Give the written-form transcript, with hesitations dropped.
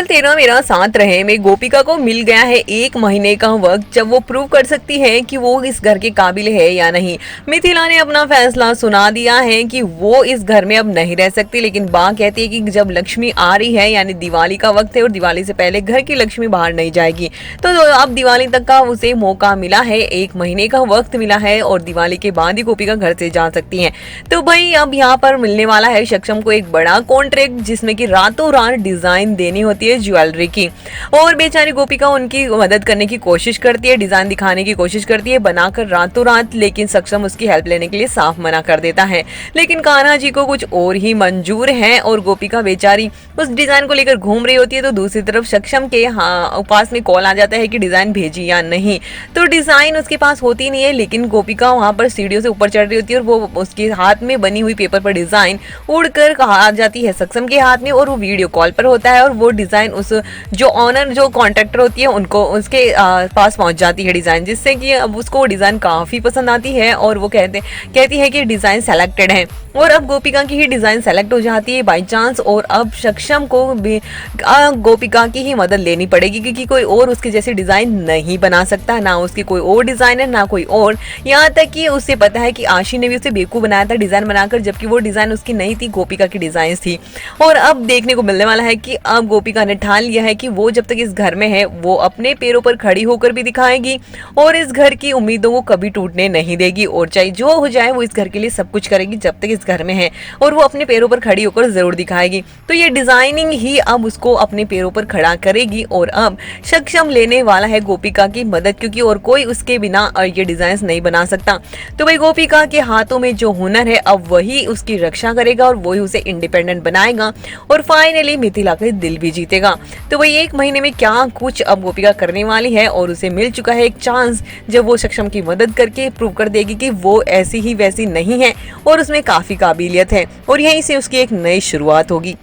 चल तेरा मेरा साथ रहे में गोपिका को मिल गया है 1 महीने का वक्त जब वो प्रूव कर सकती है कि वो इस घर के काबिल है या नहीं। मिथिला ने अपना फैसला सुना दिया है कि वो इस घर में अब नहीं रह सकती, लेकिन बा कहती है कि जब लक्ष्मी आ रही है यानी दिवाली का वक्त है और दिवाली से पहले घर की लक्ष्मी बाहर नहीं जाएगी। तो अब दिवाली तक का उसे मौका मिला है, 1 महीने का वक्त मिला है और दिवाली के बाद ही गोपिका घर से जा सकती है। तो भाई अब यहाँ पर मिलने वाला है सक्षम को एक बड़ा कॉन्ट्रैक्ट जिसमें कि रातों रात डिजाइन देनी होती है ज्वेलरी की, और बेचारी गोपिका उनकी मदद करने की कोशिश करती है, डिजाइन दिखाने की कोशिश करती है बनाकर रातों रात, लेकिन सक्षम उसकी हेल्प लेने के लिए साफ मना कर देता है। लेकिन कान्हा जी को कुछ और ही मंजूर है और गोपिका बेचारी उस डिजाइन को लेकर घूम रही होती है। तो दूसरी तरफ सक्षम के पास में कॉल आ जाता है कि डिजाइन भेजी या नहीं। तो डिजाइन उसके पास होती नहीं है, लेकिन गोपिका वहां पर सीढ़ियों से ऊपर चढ़ रही होती है और वो उसके हाथ में बनी हुई पेपर पर डिजाइन उड़कर आ जाती है सक्षम के हाथ में, और वो वीडियो कॉल पर होता है और वो डिजाइन उस जो ऑनर जो कॉन्ट्रैक्टर होती है उनको उसके पास पहुंच जाती है डिजाइन, जिससे कि अब उसको वो डिजाइन काफी पसंद आती है और वो कहती है कि डिजाइन सेलेक्टेड है। और अब गोपिका की ही डिजाइन सेलेक्ट हो जाती है बाई चांस, और अब सक्षम को भी गोपिका की ही मदद लेनी पड़ेगी क्योंकि कोई और उसके जैसी डिजाइन नहीं बना सकता, ना उसकी कोई और डिजाइनर ना कोई और। यहाँ तक कि उसे पता है कि आशी ने भी उसे बेवकूफ बनाया था डिजाइन बनाकर, जबकि वो डिजाइन उसकी नहीं थी, गोपिका की डिजाइन थी। और अब देखने को मिलने वाला है कि अब गोपिका ने ठान लिया है कि वो जब तक इस घर में है वो अपने पैरों पर खड़ी होकर भी दिखाएगी और इस घर की उम्मीदों को कभी टूटने नहीं देगी, और चाहे जो हो जाए वो इस घर के लिए सब कुछ करेगी जब तक इस घर में है, और वो अपने पैरों पर खड़ी होकर जरूर दिखाएगी। तो ये डिजाइनिंग ही अब उसको अपने पैरों पर खड़ा करेगी और अब सक्षम लेने वाला है गोपिका की मदद, क्योंकि और कोई उसके बिना ये डिजाइन नहीं बना सकता। तो भाई गोपिका के हाथों में जो हुनर है अब वही उसकी रक्षा करेगा और वही उसे इंडिपेंडेंट बनाएगा और फाइनली मिथिला का दिल भी जीतेगा। तो वही 1 महीने में क्या कुछ अब गोपिका करने वाली है, और उसे मिल चुका है एक चांस जब वो सक्षम की मदद करके प्रूव कर देगी कि वो ऐसी ही वैसी नहीं है और उसमें काफी काबिलियत है, और यहीं से उसकी एक नई शुरुआत होगी।